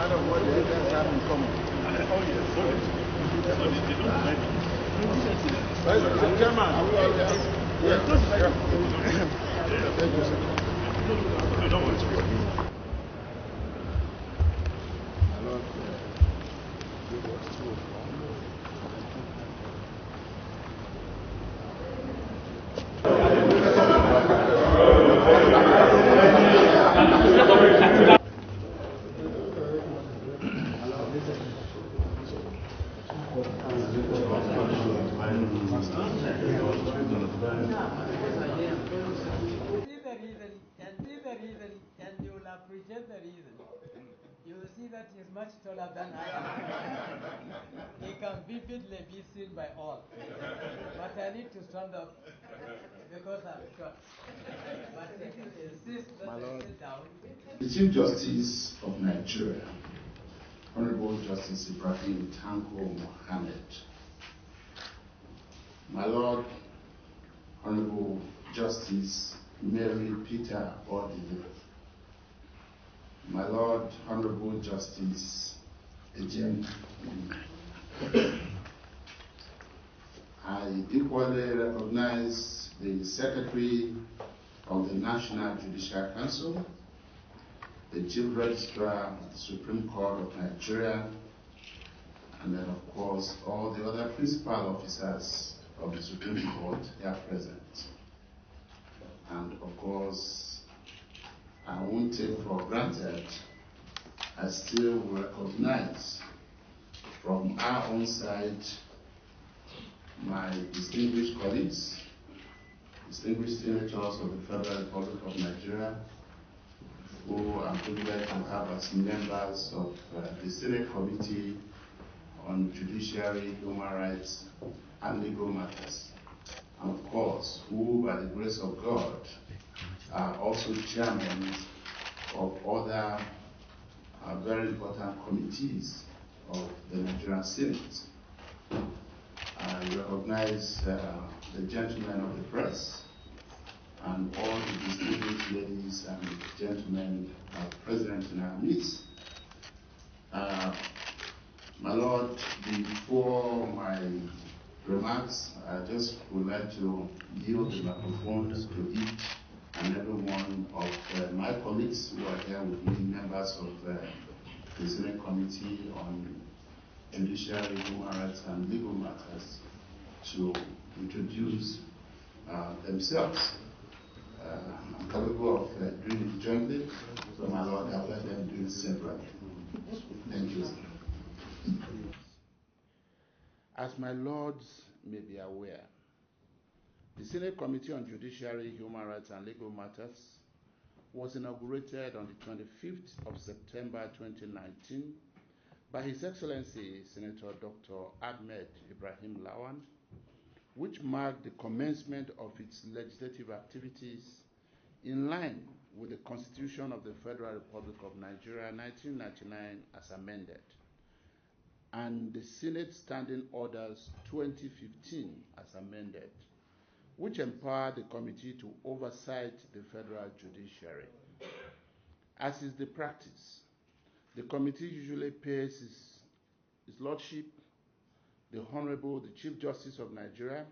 part of what the elders have in common. Chairman, and you will appreciate the reason. You will see that he is much taller than I am. He can vividly be seen by all. But I need to stand up because I'm short. But if you insist that I sit down. The Chief Justice of Nigeria, Honorable Justice Ibrahim Tanko Muhammad. My Lord, Honorable Justice Mary Peter Odile. My Lord, Honorable Justice CJN. I equally recognize the Secretary of the National Judicial Council, the Chief Registrar of the Supreme Court of Nigeria, and then, of course, all the other principal officers of the Supreme Court are present. And, of course, I won't take for granted, I still recognize from our own side my distinguished colleagues, distinguished senators of the Federal Republic of Nigeria, who I'm privileged to have as members of the Senate Committee on Judiciary, Human Rights, and Legal Matters. And of course, who, by the grace of God, are also chairmen of other very important committees of the Nigerian Senate. I recognize the gentlemen of the press and all the distinguished ladies and gentlemen present in our midst. My Lord, before my remarks, I just would like to yield the microphone to each and every one of my colleagues who are here with me, members of the Senate Committee on Judiciary, Human Rights, and Legal Matters, to introduce themselves. I'm capable of doing it jointly, so my Lord, I'll let them do it separately. Thank you. As my lords may be aware, the Senate Committee on Judiciary, Human Rights, and Legal Matters was inaugurated on the 25th of September 2019 by His Excellency Senator Dr. Ahmed Ibrahim Lawan, which marked the commencement of its legislative activities in line with the Constitution of the Federal Republic of Nigeria 1999 as amended, and the Senate Standing Orders 2015 as amended, which empowered the committee to oversight the federal judiciary. As is the practice, the committee usually pays His Lordship, the Honorable, the Chief Justice of Nigeria,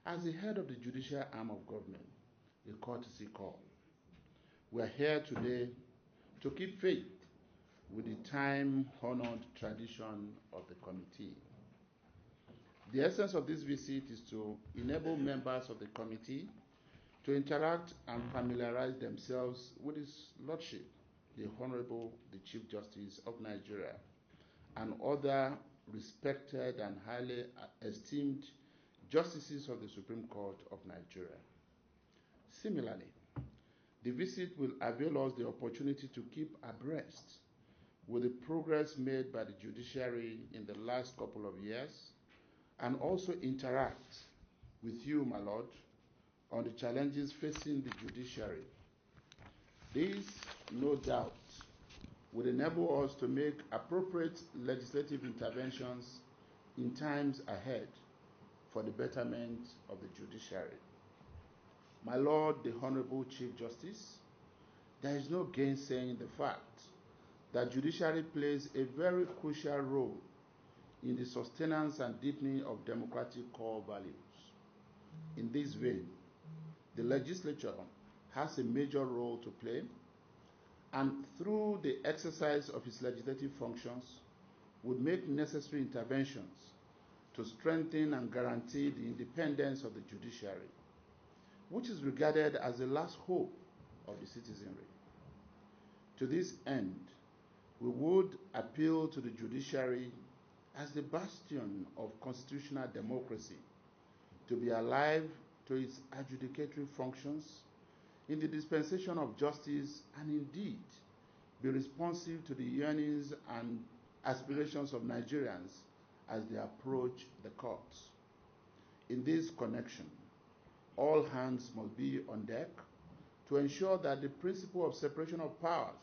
as the head of the judicial arm of government, a courtesy call. We are here today to keep faith with the time-honored tradition of the committee. The essence of this visit is to enable members of the committee to interact and familiarize themselves with His Lordship, the Honorable, the Chief Justice of Nigeria, and other respected and highly esteemed justices of the Supreme Court of Nigeria. Similarly, the visit will avail us the opportunity to keep abreast with the progress made by the judiciary in the last couple of years, and also interact with you, my Lord, on the challenges facing the judiciary. This, no doubt, will enable us to make appropriate legislative interventions in times ahead for the betterment of the judiciary. My Lord, the Honorable Chief Justice, there is no gainsaying the fact that judiciary plays a very crucial role in the sustenance and deepening of democratic core values. In this vein, the legislature has a major role to play, and through the exercise of its legislative functions, would make necessary interventions to strengthen and guarantee the independence of the judiciary, which is regarded as the last hope of the citizenry. To this end, we would appeal to the judiciary as the bastion of constitutional democracy to be alive to its adjudicatory functions in the dispensation of justice, and indeed be responsive to the yearnings and aspirations of Nigerians as they approach the courts. In this connection, all hands must be on deck to ensure that the principle of separation of powers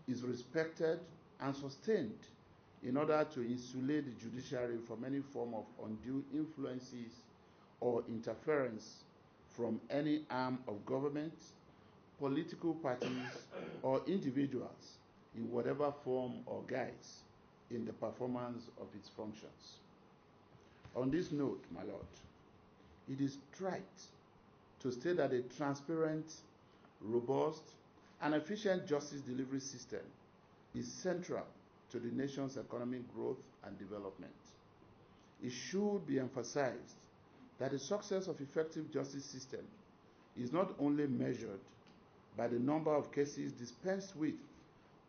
is respected and sustained in order to insulate the judiciary from any form of undue influences or interference from any arm of government, political parties, or individuals in whatever form or guise in the performance of its functions. On this note, my lord, it is right to state that a transparent, robust, and efficient justice delivery system is central to the nation's economic growth and development. It should be emphasized that the success of effective justice system is not only measured by the number of cases dispensed with,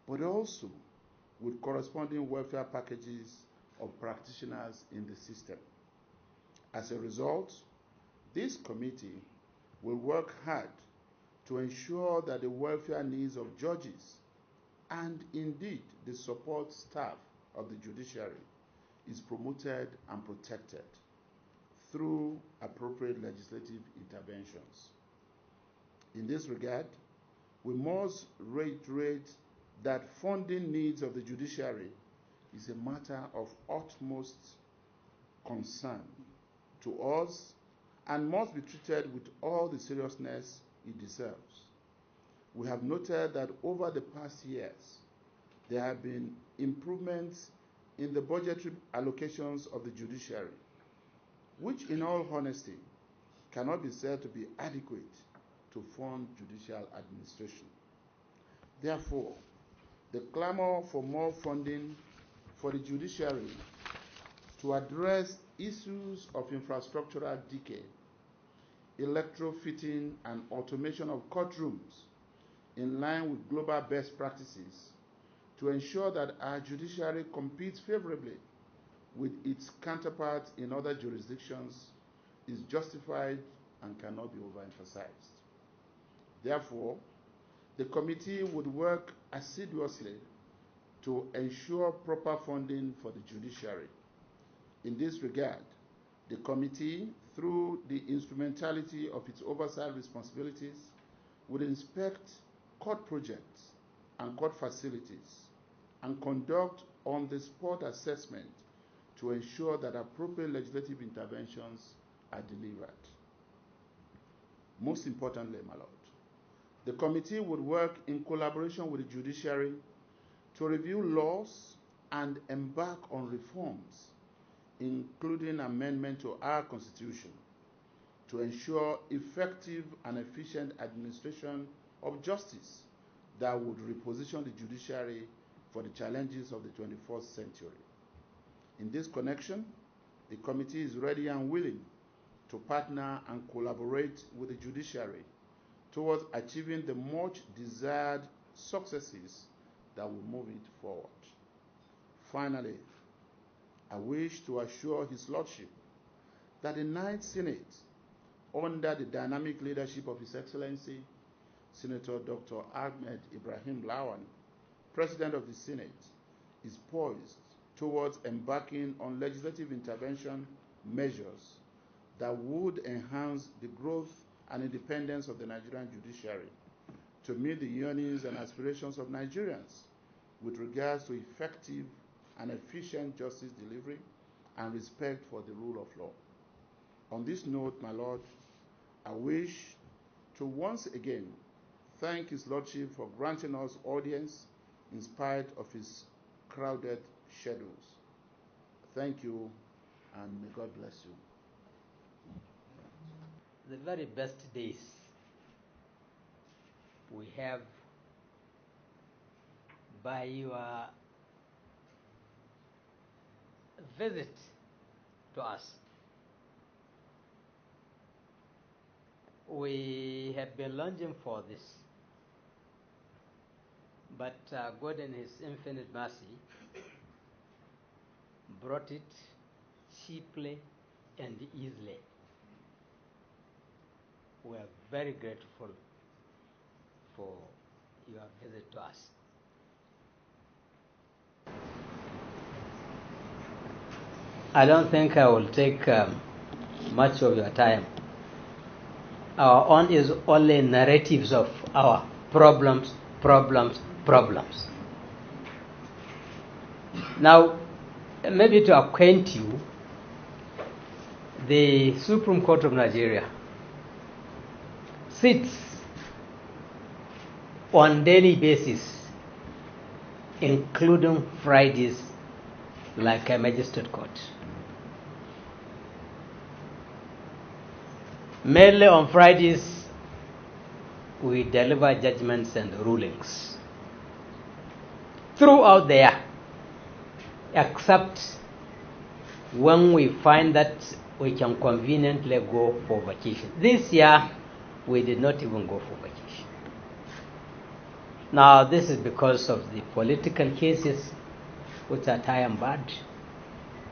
but also with corresponding welfare packages of practitioners in the system. As a result, this committee will work hard to ensure that the welfare needs of judges and indeed the support staff of the judiciary is promoted and protected through appropriate legislative interventions. In this regard, we must reiterate that funding needs of the judiciary is a matter of utmost concern to us and must be treated with all the seriousness it deserves. We have noted that over the past years, there have been improvements in the budgetary allocations of the judiciary, which in all honesty cannot be said to be adequate to fund judicial administration. Therefore, the clamor for more funding for the judiciary to address issues of infrastructural decay, electrofitting and automation of courtrooms in line with global best practices to ensure that our judiciary competes favorably with its counterparts in other jurisdictions is justified and cannot be overemphasized. Therefore, the committee would work assiduously to ensure proper funding for the judiciary. In this regard, the committee, through the instrumentality of its oversight responsibilities, would inspect court projects and court facilities and conduct on-the-spot assessment to ensure that appropriate legislative interventions are delivered. Most importantly, my lord, the committee would work in collaboration with the judiciary to review laws and embark on reforms, including amendment to our Constitution, to ensure effective and efficient administration of justice that would reposition the judiciary for the challenges of the 21st century. In this connection, the committee is ready and willing to partner and collaborate with the judiciary towards achieving the much desired successes that will move it forward. Finally, I wish to assure His Lordship that the Ninth Senate, under the dynamic leadership of His Excellency, Senator Dr. Ahmed Ibrahim Lawan, President of the Senate, is poised towards embarking on legislative intervention measures that would enhance the growth and independence of the Nigerian judiciary to meet the yearnings and aspirations of Nigerians with regards to effective and efficient justice delivery and respect for the rule of law. On this note, my lord, I wish to once again thank His Lordship for granting us audience in spite of his crowded schedules. Thank you, and may God bless you. The very best days we have by your visit to us. We have been longing for this, but God in His infinite mercy brought it cheaply and easily. We are very grateful for your visit to us. I don't think I will take much of your time. Our own is only narratives of our problems. Now, maybe to acquaint you, the Supreme Court of Nigeria sits on daily basis, including Fridays, like a magistrate court. Mainly on Fridays, we deliver judgments and rulings throughout the year, except when we find that we can conveniently go for vacation. This year, we did not even go for vacation. Now, this is because of the political cases, which are time bad.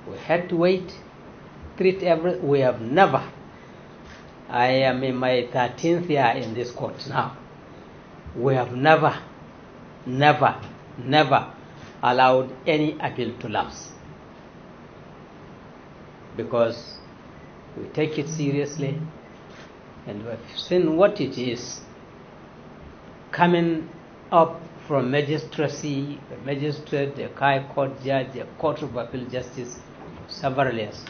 We had to wait, we have never. I am in my 13th year in this court now. We have never allowed any appeal to lapse, because we take it seriously, and we have seen what it is coming up from magistracy, a magistrate, a high court judge, a court of appeal justice for several years.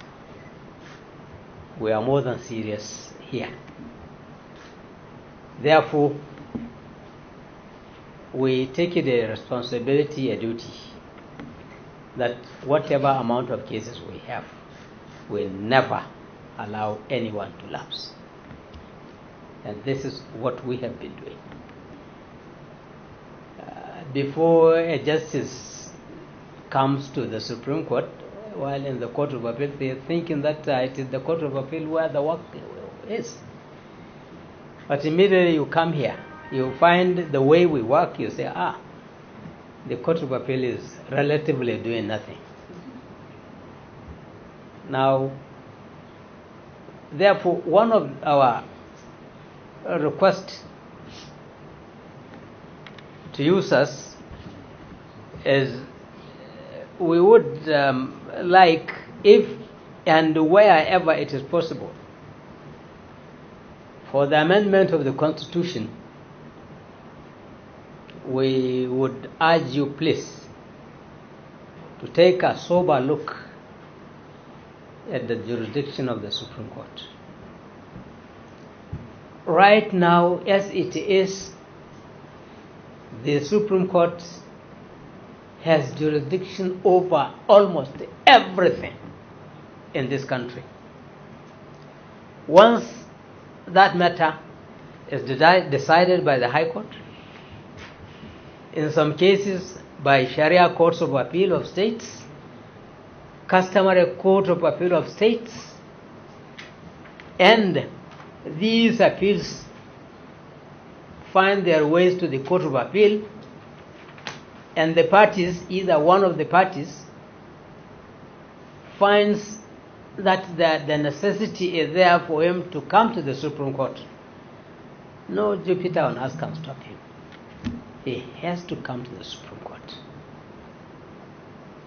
We are more than serious here. Therefore, we take it a responsibility, a duty, that whatever amount of cases we have, we never allow anyone to lapse. And this is what we have been doing. Before a justice comes to the Supreme Court, while in the Court of Appeal, they are thinking that it is the Court of Appeal where the work is. But immediately you come here, you find the way we work, you say, the Court of Appeal is relatively doing nothing. Now, therefore, one of our requests to users is we would like, if and wherever it is possible, for the amendment of the Constitution, we would urge you, please, to take a sober look at the jurisdiction of the Supreme Court. Right now, as it is, the Supreme Court has jurisdiction over almost everything in this country. Once that matter is decided by the High Court, in some cases by Sharia courts of appeal of states, customary court of appeal of states, and these appeals find their ways to the Court of Appeal, and the parties, either one of the parties, finds that the necessity is there for him to come to the Supreme Court. No Jupiter on earth can stop him. He has to come to the Supreme Court.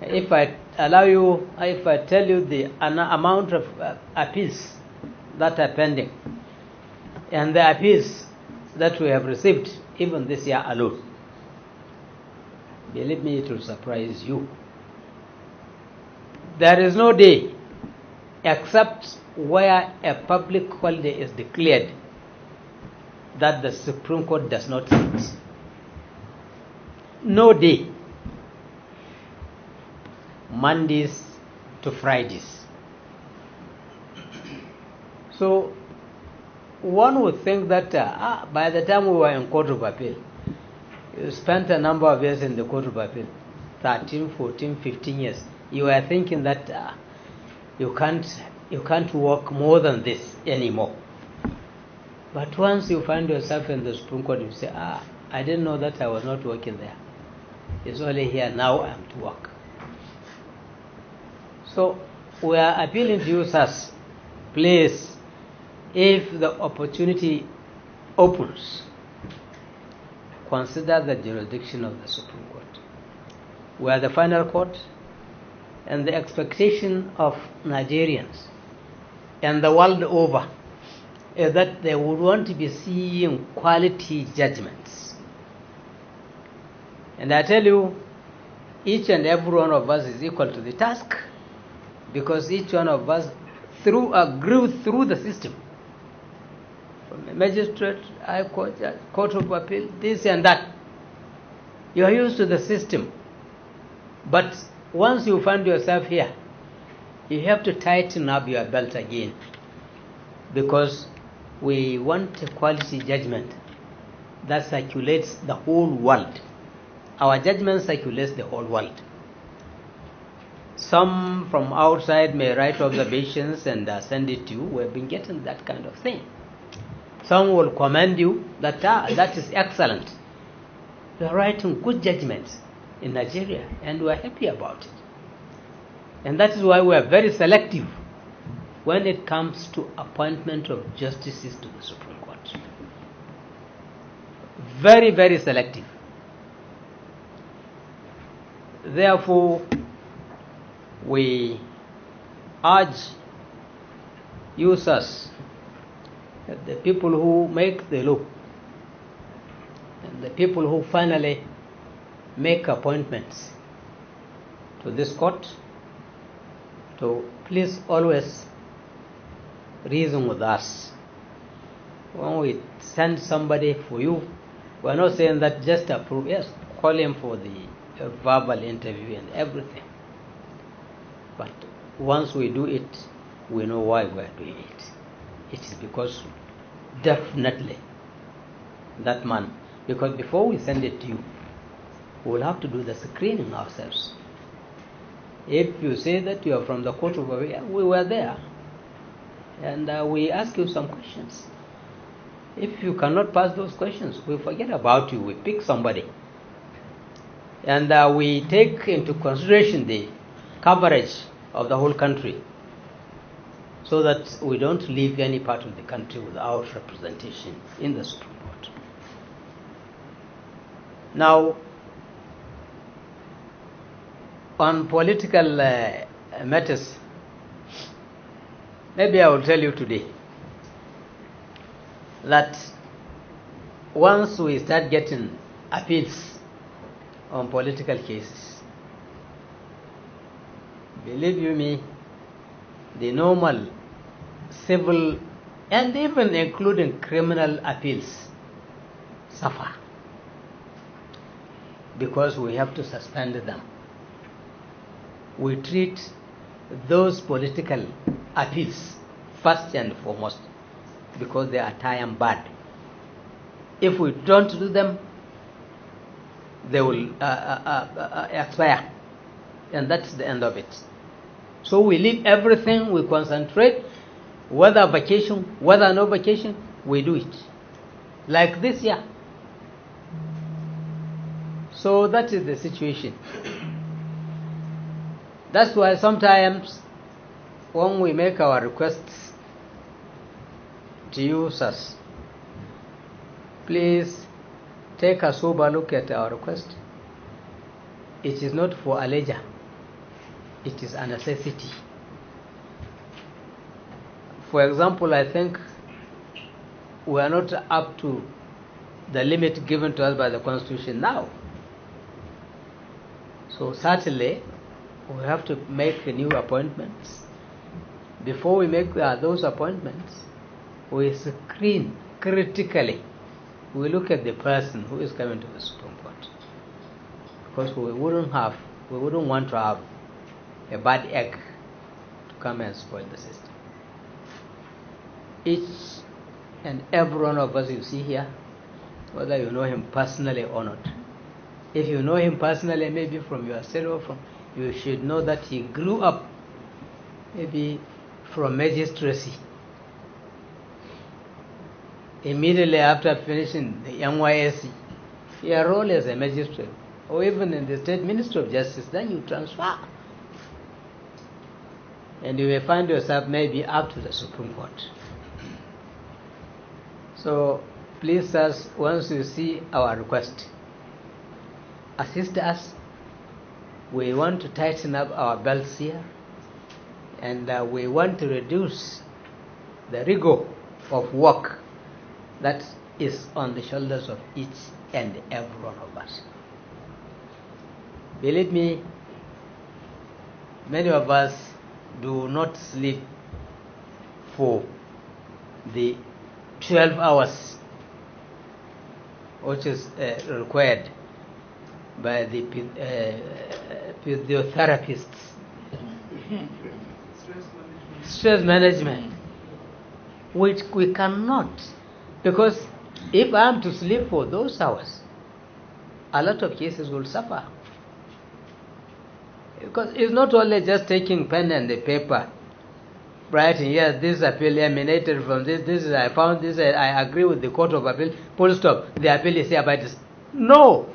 If I tell you the amount of appeals that are pending, and the appeals that we have received even this year alone, believe me, it will surprise you. There is no day except where a public holiday is declared that the Supreme Court does not sit. No day Mondays to Fridays. So one would think that by the time we were in Court of Appeal, you spent a number of years in the Court of Appeal, 13, 14, 15 years. You were thinking that you can't work more than this anymore. But once you find yourself in the Supreme Court, you say, I didn't know that I was not working there. It's only here now I am to work. So we are appealing to you, sirs, please, if the opportunity opens, consider the jurisdiction of the Supreme Court. We are the final court, and the expectation of Nigerians and the world over is that they would want to be seeing quality judgments. And I tell you, each and every one of us is equal to the task, because each one of us grew through the system. From a magistrate, high court, court of appeal, this and that. You are used to the system. But once you find yourself here, you have to tighten up your belt again, because we want a quality judgment that circulates the whole world. Our judgment circulates the whole world. Some from outside may write observations and send it to you. We've been getting that kind of thing. Some will commend you that that is excellent. You are writing good judgments in Nigeria, and we are happy about it. And that is why we are very selective when it comes to appointment of justices to the Supreme Court. Very, very selective. Therefore, we urge users, the people who make the law, and the people who finally make appointments to this court, to please always reason with us. When we send somebody for you, we are not saying that just approve. Yes, call him for the verbal interview and everything. But once we do it, we know why we are doing it. It is because definitely that man, because before we send it to you, we will have to do the screening ourselves. If you say that you are from the court of appeal, we were there, and we ask you some questions. If you cannot pass those questions, we forget about you. We pick somebody, and we take into consideration the coverage of the whole country, so that we don't leave any part of the country without representation in the Supreme Court. Now, on political matters, maybe I will tell you today that once we start getting appeals on political cases, believe you me, the normal civil and even including criminal appeals suffer, because we have to suspend them. We treat those political appeals first and foremost, because they are time bad. If we don't do them, they will expire, and that's the end of it. So we leave everything, we concentrate, whether vacation, whether no vacation, we do it. Like this year. So that is the situation. That's why sometimes when we make our requests to users, please take a sober look at our request. It is not for a leisure. It is a necessity. For example, I think we are not up to the limit given to us by the Constitution now. So certainly, we have to make new appointments. Before we make those appointments, we screen critically. We look at the person who is coming to the Supreme Court, because we wouldn't want to have a bad egg to come and spoil the system. Each and every one of us you see here, whether you know him personally or not, if you know him personally, maybe from yourself, you should know that he grew up maybe from magistracy. Immediately after finishing the NYSC, he enrolled as a magistrate, or even in the State Ministry of Justice. Then you transfer, and you will find yourself maybe up to the Supreme Court. So please, sirs, once you see our request, assist us. We want to tighten up our belts here, and we want to reduce the rigor of work that is on the shoulders of each and every one of us. Believe me, many of us do not sleep for the 12 hours which is required by the physiotherapists. Stress management, which we cannot, because if I am to sleep for those hours, a lot of cases will suffer. Because it's not only just taking pen and the paper, writing, yes, this appeal emanated from this is, I found this, I agree with the Court of Appeal, full stop, the appeal is hereby this. No!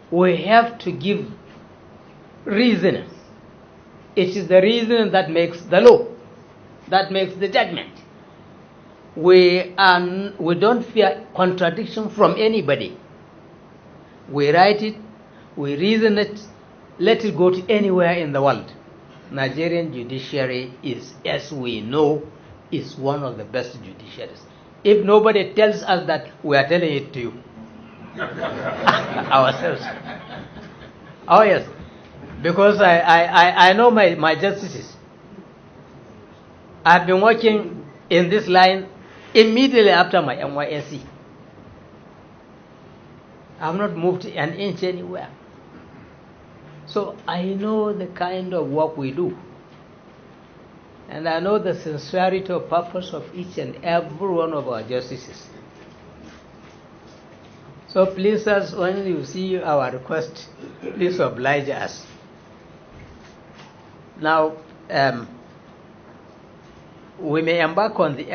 We have to give reason. It is the reason that makes the law, that makes the judgment. We don't fear contradiction from anybody. We write it, we reason it, let it go to anywhere in the world. Nigerian judiciary is, as we know, is one of the best judiciaries. If nobody tells us that, we are telling it to you. Ourselves. Oh yes. Because I know my justices. I've been working in this line immediately after my NYSC. I've not moved an inch anywhere. So I know the kind of work we do. And I know the sincerity of purpose of each and every one of our justices. So please, us, when you see our request, please oblige us. Now, we may embark on the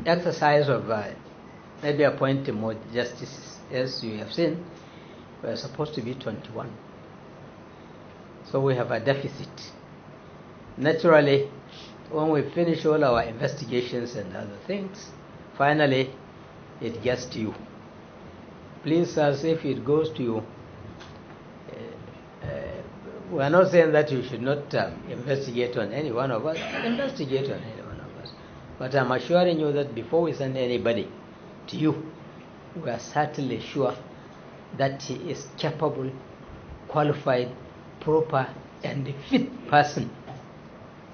exercise of maybe appointing more justices. As you have seen, we are supposed to be 21. So we have a deficit. Naturally, when we finish all our investigations and other things, finally it gets to you. Please, as if it goes to you, we are not saying that you should not investigate on any one of us. Investigate on any one of us. But I'm assuring you that before we send anybody to you, we are certainly sure that he is capable, qualified, proper, and fit person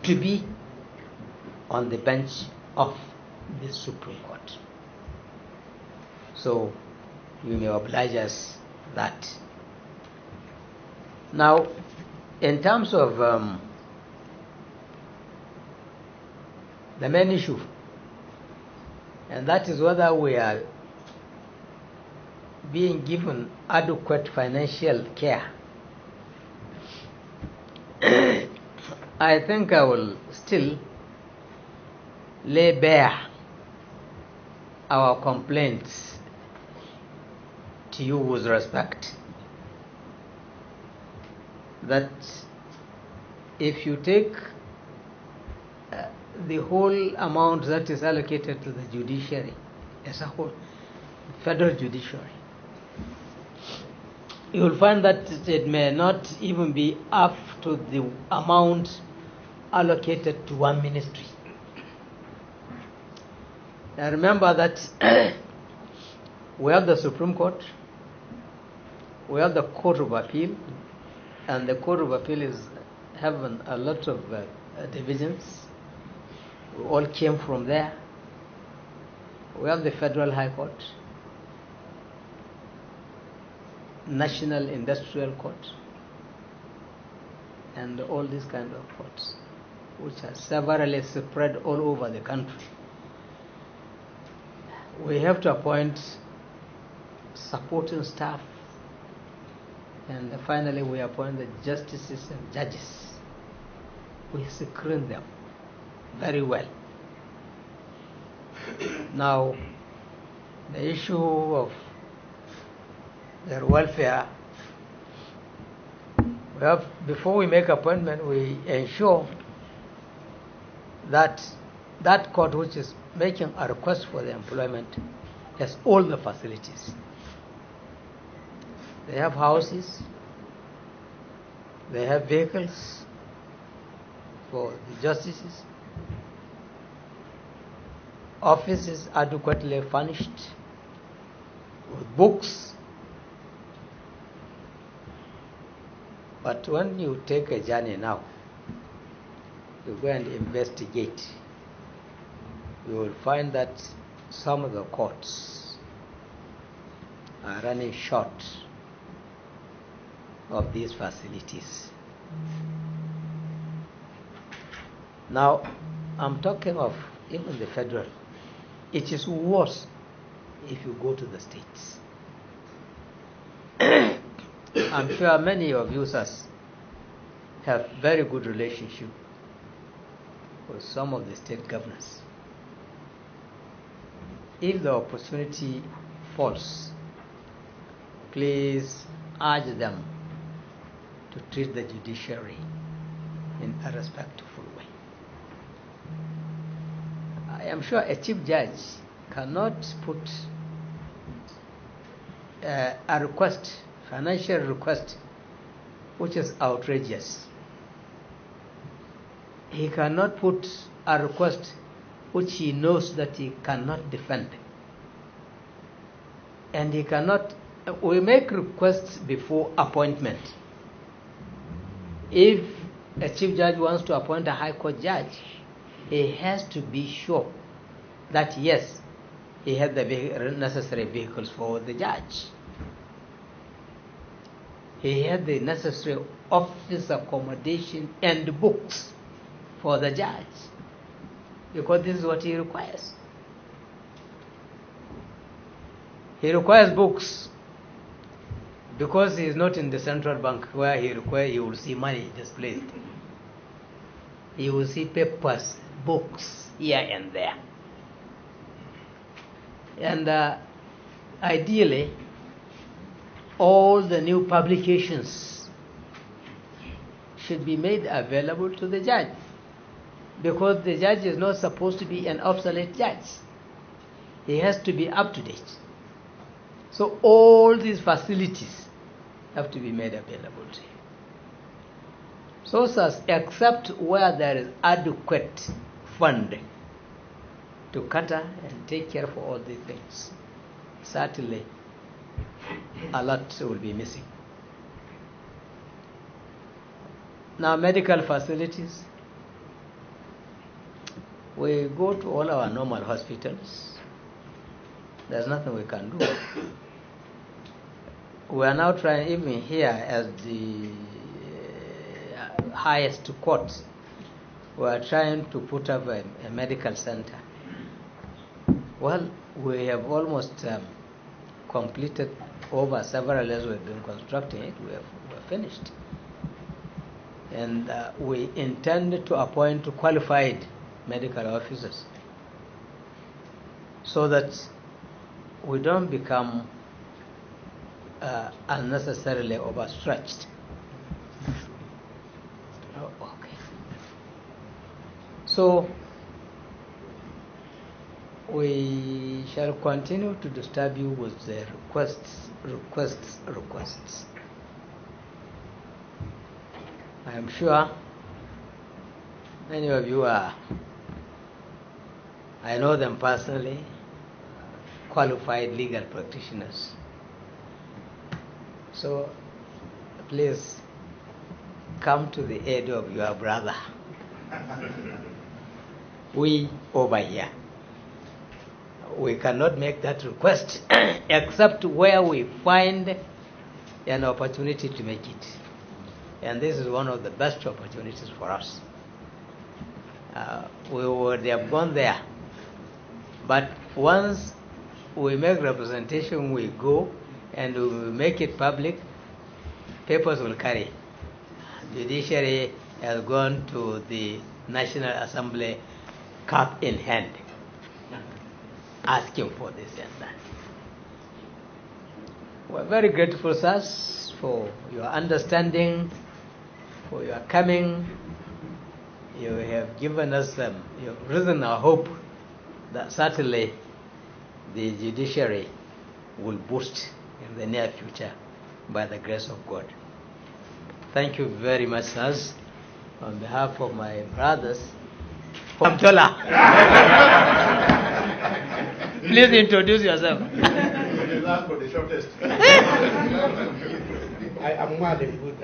to be on the bench of the Supreme Court. So you may oblige us that. Now, in terms of the main issue, and that is whether we are being given adequate financial care, I think I will still lay bare our complaints to you with respect. That if you take the whole amount that is allocated to the judiciary as a whole, federal judiciary, you will find that it may not even be up to the amount allocated to one ministry. Now remember that we have the Supreme Court, we have the Court of Appeal, and the Court of Appeal is having a lot of divisions. We all came from there. We have the Federal High Court, National Industrial Court, and all these kind of courts, which are severally spread all over the country. We have to appoint supporting staff, and finally we appoint the justices and judges. We screen them very well. Now, the issue of their welfare, before we make appointment, we ensure that that court which is making a request for the employment has all the facilities. They have houses, they have vehicles for the justices, offices adequately furnished with books. But when you take a journey now, you go and investigate, you will find that some of the courts are running short of these facilities. Now, I'm talking of even the federal. It is worse if you go to the states. I'm sure many of you have very good relationship with some of the state governors. If the opportunity falls, please urge them to treat the judiciary in a respectful way. I am sure a chief judge cannot put a request, financial request, which is outrageous. He cannot put a request which he knows that he cannot defend. And he cannot, we make requests before appointment. If a chief judge wants to appoint a high court judge, he has to be sure that yes, he has the necessary vehicles for the judge. He has the necessary office accommodation and books for the judge, because this is what he requires. He requires books because he is not in the central bank where he will see money displayed. He will see papers, books here and there. And ideally, all the new publications should be made available to the judge, because the judge is not supposed to be an obsolete judge. He has to be up to date. So all these facilities have to be made available to him. So as except where there is adequate funding to cater and take care of all these things, certainly a lot will be missing. Now, medical facilities, we go to all our normal hospitals. There's nothing we can do. We are now trying, even here as the highest court, we are trying to put up a medical center. Well, we have almost completed over several years we've been constructing it. We're finished. And we intend to appoint qualified medical officers so that we don't become unnecessarily overstretched. Okay. So we shall continue to disturb you with the requests. I am sure many of you are, I know them personally, qualified legal practitioners. So please come to the aid of your brother. We over here, we cannot make that request except where we find an opportunity to make it. And this is one of the best opportunities for us. We would have gone there. But once we make representation, we go and we make it public, papers will carry. Judiciary has gone to the National Assembly cap in hand, asking for this and that. We're very grateful, sirs, for your understanding, for your coming. You have given us, you've risen our hope that certainly the judiciary will boost in the near future by the grace of God. Thank you very much, sirs. On behalf of my brothers, Tola. Please introduce yourself. For the shortest. I am more than good.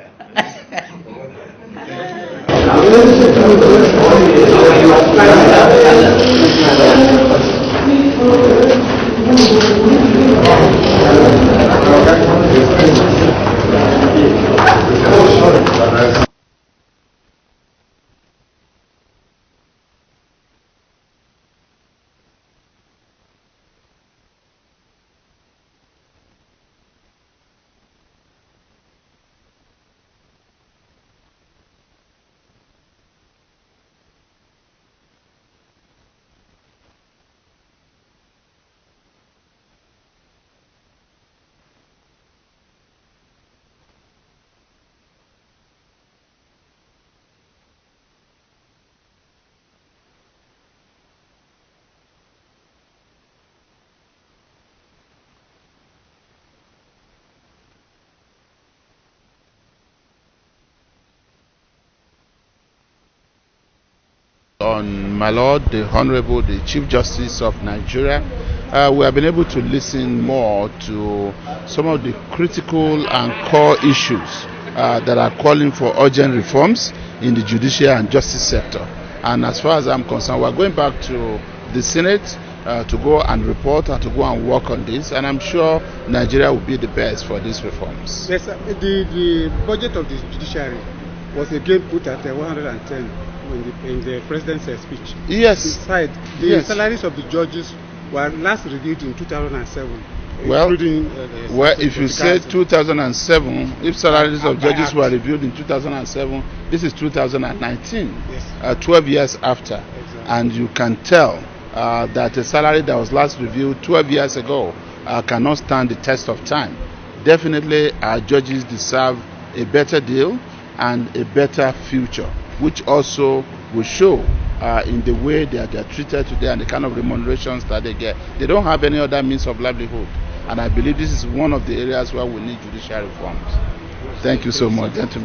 On my Lord, the Honorable, the Chief Justice of Nigeria, we have been able to listen more to some of the critical and core issues that are calling for urgent reforms in the judicial and justice sector. And as far as I'm concerned, we're going back to the Senate to go and report and to go and work on this. And I'm sure Nigeria will be the best for these reforms. Yes, the budget of the judiciary was again put at 110 in the president's speech. Yes. Besides, the salaries of the judges were last reviewed in 2007. Well, including, if you say 2007, if salaries of judges were reviewed in 2007, this is 2019, yes. 12 years after. Exactly. And you can tell that a salary that was last reviewed 12 years ago cannot stand the test of time. Definitely, our judges deserve a better deal and a better future, which also will show in the way they are treated today and the kind of remunerations that they get. They don't have any other means of livelihood. And I believe this is one of the areas where we need judicial reforms. Thank you so much, gentlemen.